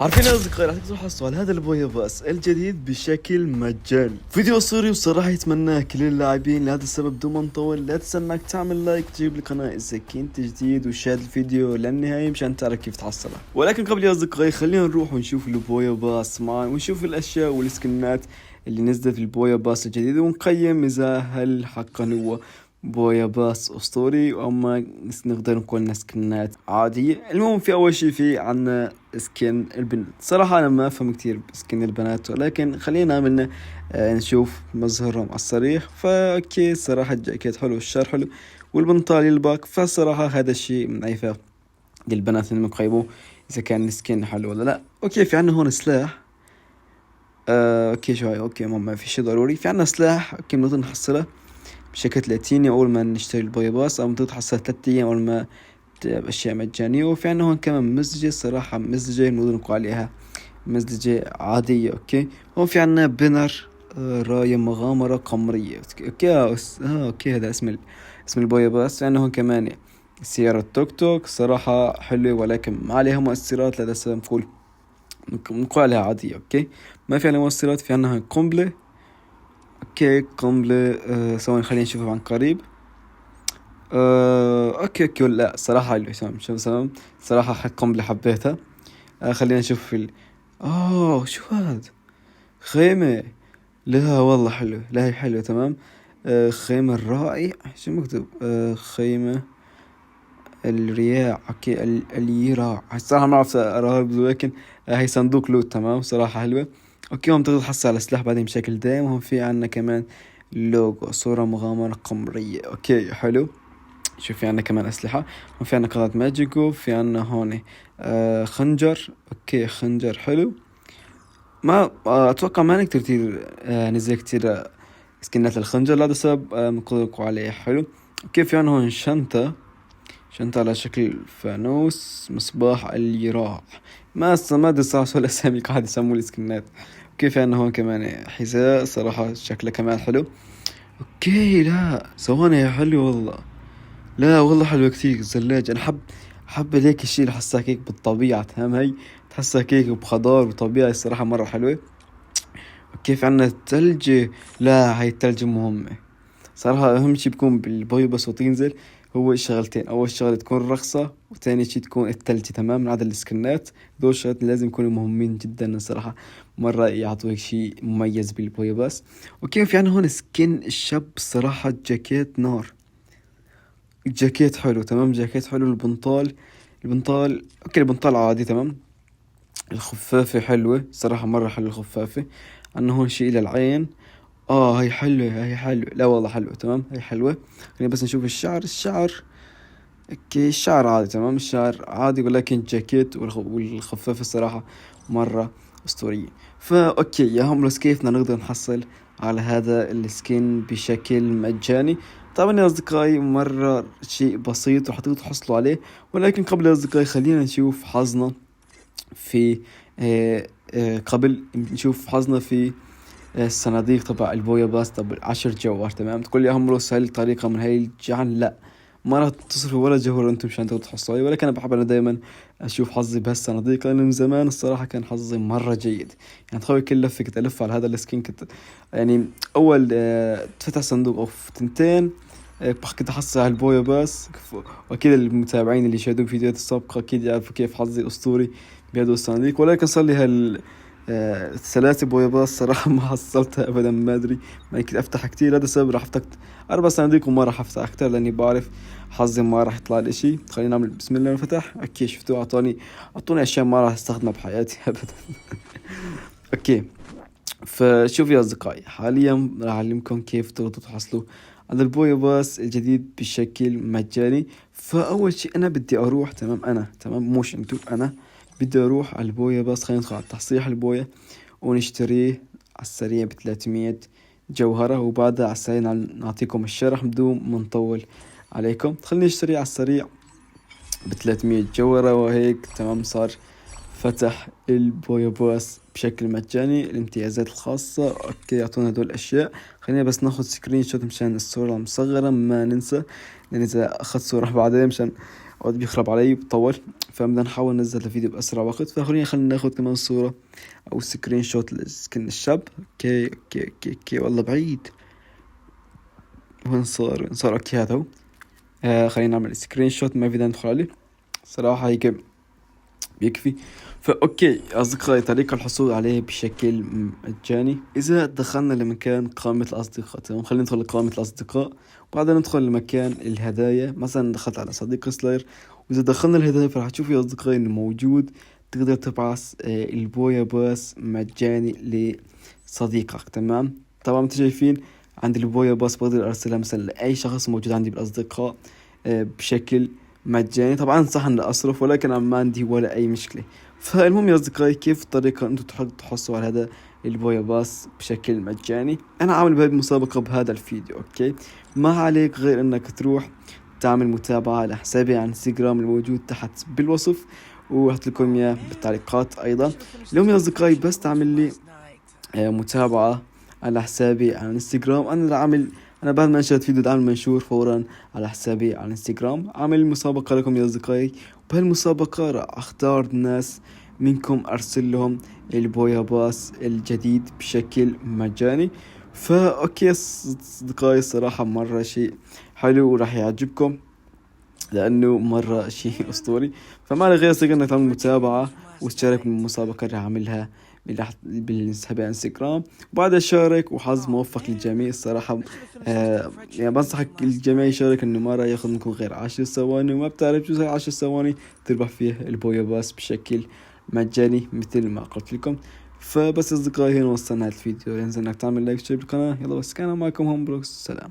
عارفين يا أصدقائي، راح تقدروا تحصلوا على هذا البويا باس الجديد بشكل مجاني. فيديو قصير وصراحة يتمناه كل اللاعبين. لهذا السبب بدون ما نطول لا تنسى انك تعمل لايك، تجيب القناة إذا كنت جديد، وشاهد الفيديو للنهاية مشان تعرف كيف تحصله. ولكن قبل يا أصدقائي خلينا نروح ونشوف البويا باس معا، ونشوف الأشياء والسكنات اللي نزلت في البويا باس الجديد، ونقيم إذا هل حقا هو بويا باس أسطوري أما نقدر نقول سكنات عادية. المهم في أول شي في عنا سكن البنت. صراحة أنا ما أفهم كتير بسكن البنات، ولكن خلينا من نشوف مظهرهم على الصريح. فأوكي صراحة الجاكيت حلو، الشعر حلو، والبنطال يلبق. فصراحة هذا الشيء من عيفة للبنات اللي مقيموه إذا كان السكن حلو ولا لا. أوكي في عنا هون سلاح. أوكي شوي، أوكي ما في شيء ضروري. في عنا سلاح أوكي بنقدر نحصله بشكل 30 أول ما نشتري البويا باس، أو بنقدر تحصل 3 أيام أول ما أشياء مجانية. وفي عنا هون كمان مزجة، صراحة مزجة نقدر نقول عليها مزدجة عادية. اوكي هون في عنا بنر راية مغامرة قمرية. اوكي اوكي هذا اسم البويا باس. في عنا هون كمان سيارة توك توك، صراحة حلوة ولكن ما عليها مؤثرات، لهذا السبب نقول عليها عادية. اوكي ما في عليها مؤثرات. في عنا هون قنبلة. اوكي قنبلة ثواني خلينا نشوفها عن قريب. اوكي لا صراحة حلوة. شوف صراحة قنبلة حبيتها. خلينا نشوف شو هاد؟ خيمة. لا والله حلو، لا هي حلوة تمام. خيمة الرائع. شو مكتوب؟ خيمة الرياع. اوكي اليراع. الصراحة ما اعرف اقراها، ولكن هي صندوق لوت تمام. صراحة حلوة. اوكي هم تقدر تحصل على سلاح بعدين بشكل دائم. وهم في عنا كمان لوجو صورة مغامرة قمرية. اوكي حلو. شوف في عنا كمان أسلحة. وفي عنا قطعة ماجيكو. في عنا هون خنجر. اوكي خنجر حلو. ما اتوقع ما نقدر كتير نزل كتير سكنات الخنجر، لهذا السبب مقدركوا عليه حلو. كيف يعني هون شنطة على شكل فانوس مصباح اليراع. ما ادري صراحة شو الاسامي قاعد يسموه السكنات. كيف يعني هون كمان حذاء، صراحة شكله كمان حلو. اوكي لا ثواني حلو والله. لا والله حلوة كتير الزلاج. انا حب هيك الشيء اللي حساك هيك بالطبيعة تمام. هي تحسك هيك بخضار وطبيعي، الصراحة مرة حلوة. كيف عنا الثلج. لا هاي الثلج مهمة صراحة. أهم شي بكون بالبوي بس وتنزل هو شغلتين. أول شغلة تكون رخصة، وثاني شي تكون الثلج تمام. من عدد السكنات دول شغلات لازم يكونوا مهمين جدا الصراحة، مرة يعطوك شي مميز بالبوي بس. وكيف يعني هون سكن الشاب صراحة جاكيت نار. الجاكيت حلو تمام، جاكيت حلو. البنطال اوكي البنطال عادي تمام. الخفافة حلوة صراحة، مرة حلوة الخفافة. عنا هون شي للعين. هي حلوة، هي حلوة. لا والله حلوة تمام، هي حلوة. خلينا بس نشوف الشعر. اوكي الشعر عادي تمام، الشعر عادي، ولكن جاكيت والخفافة الصراحة مرة اسطورية. اوكي يا هملوس كيفنا نقدر نحصل على هذا السكين بشكل مجاني؟ طبعا يا اصدقائي مرة شيء بسيط وحتقدروا تحصلوا عليه. ولكن قبل يا اصدقائي خلينا نشوف حظنا في قبل نشوف حظنا في الصناديق تبع البويا باس تبع 10 جوهر تمام. تقول لي همروس هاي الطريقة من هاي الجعل؟ لا ما راح تصرفوا ولا جوهر انتم مشان تقدروا تحصلوا. ولكن انا بحب دائما اشوف حظي بهالصناديق، لانه من زمان الصراحة كان حظي مرة جيد. يعني تخيل كل لفة كنت الف على هذا السكين كنت يعني اول تفتح صندوق او تنتين كنت احصل على البويا باس. واكيد المتابعين اللي يشاهدون فيديوهات السابقة اكيد يعرفوا كيف حظي اسطوري بهدول الصناديق. ولكن صار لي ثلاثة بويا باس صراحة ما حصلتها أبدا. ما أدري ما كنت أفتح كتير، هذا السبب راح أفتح 4 صناديق وما راح أفتح أكتر، لأني بعرف حظي ما راح يطلع لي شيء. خلينا نعمل بسم الله ونفتح. أوكي شفتوا أعطوني أشياء ما راح أستخدمها بحياتي أبدا. أوكي فشوف يا أصدقائي، حاليا راح أعلمكم كيف تقدروا تحصلوا على البويا باس الجديد بشكل مجاني. فأول شيء أنا بدي أروح تمام، أنا تمام موش أنتو، أنا بدي أروح على البويا باس. خلينا ندخل على تصحيح البويا ونشتريه على السريع ب300 جوهرة، وبعدها على السريع نعطيكم الشرح بدون ما نطول عليكم. خلينا نشتريه على السريع ب300 جوهرة وهيك تمام. صار فتح البويا باس بشكل مجاني. الامتيازات الخاصة اوكي يعطونا هدول الاشياء. خلينا بس ناخد سكرين شوت مشان الصورة مصغرة ما ننسى، لان اذا اخذت صورة بعدين مشان اوقات بيخرب علي بطول، فبدنا نحاول ننزل الفيديو باسرع وقت. خلينا ناخذ كمان صورة او سكرين شوت لسكن الشاب. اوكي والله بعيد. وين صار اوكي هذا هو. خلينا نعمل سكرين شوت ما فينا ندخل عليه صراحة، هيك بيكفي. فأوكي أصدقائي، طريقة الحصول عليه بشكل مجاني. إذا دخلنا لمكان قائمة الأصدقاء، تمام، خلينا ندخل لقائمة الأصدقاء وبعدين ندخل لمكان الهدايا. مثلا دخلت على صديق سلاير، وإذا دخلنا الهدايا فراح تشوف يا أصدقائي إنه موجود تقدر تبعث البويا باس مجاني لصديقك. تمام، طبعا انتوا شايفين عندي البويا باس بقدر أرسلها مثلا لأي شخص موجود عندي بالأصدقاء بشكل مجاني. طبعا صح اني اصرف، ولكن انا ما عندي ولا اي مشكله. فالمهم يا اصدقائي، كيف الطريقه انتم تحصلوا على هذا البويا باس بشكل مجاني؟ انا عامل بهذه المسابقه بهذا الفيديو. اوكي، ما عليك غير انك تروح تعمل متابعه لحسابي على انستغرام الموجود تحت بالوصف، وراح لكم اياه بالتعليقات ايضا. اليوم يا اصدقائي بس تعمل لي متابعه على حسابي على انستغرام. انا بعد ما نشرت فيديو دعم منشور فورا على حسابي على انستغرام. عامل مسابقة لكم يا اصدقائي، وبهالمسابقة راح اختار ناس منكم ارسل لهم البويا باس الجديد بشكل مجاني. اوكي اصدقائي، الصراحة مرة شيء حلو وراح يعجبكم لانه مرة شيء اسطوري. فما لي غير صدق انك تعمل متابعة وتشارك بالمسابقة اللي عاملها بالحساب انستغرام. وبعدها شارك، وحظ موفق للجميع الصراحة. يعني بنصحك الجميع يشارك، انه ما راح ياخذ منكم غير 10 ثواني، وما بتعرف شو هاي 10 ثواني تربح فيه البويا باس بشكل مجاني مثل ما قلت لكم. فبس اصدقائي، هنا وصلنا الفيديو. ينزل انك تعمل لايك وتشترك بالقناة. يلا بس، كان معكم هوم بروكس، سلام.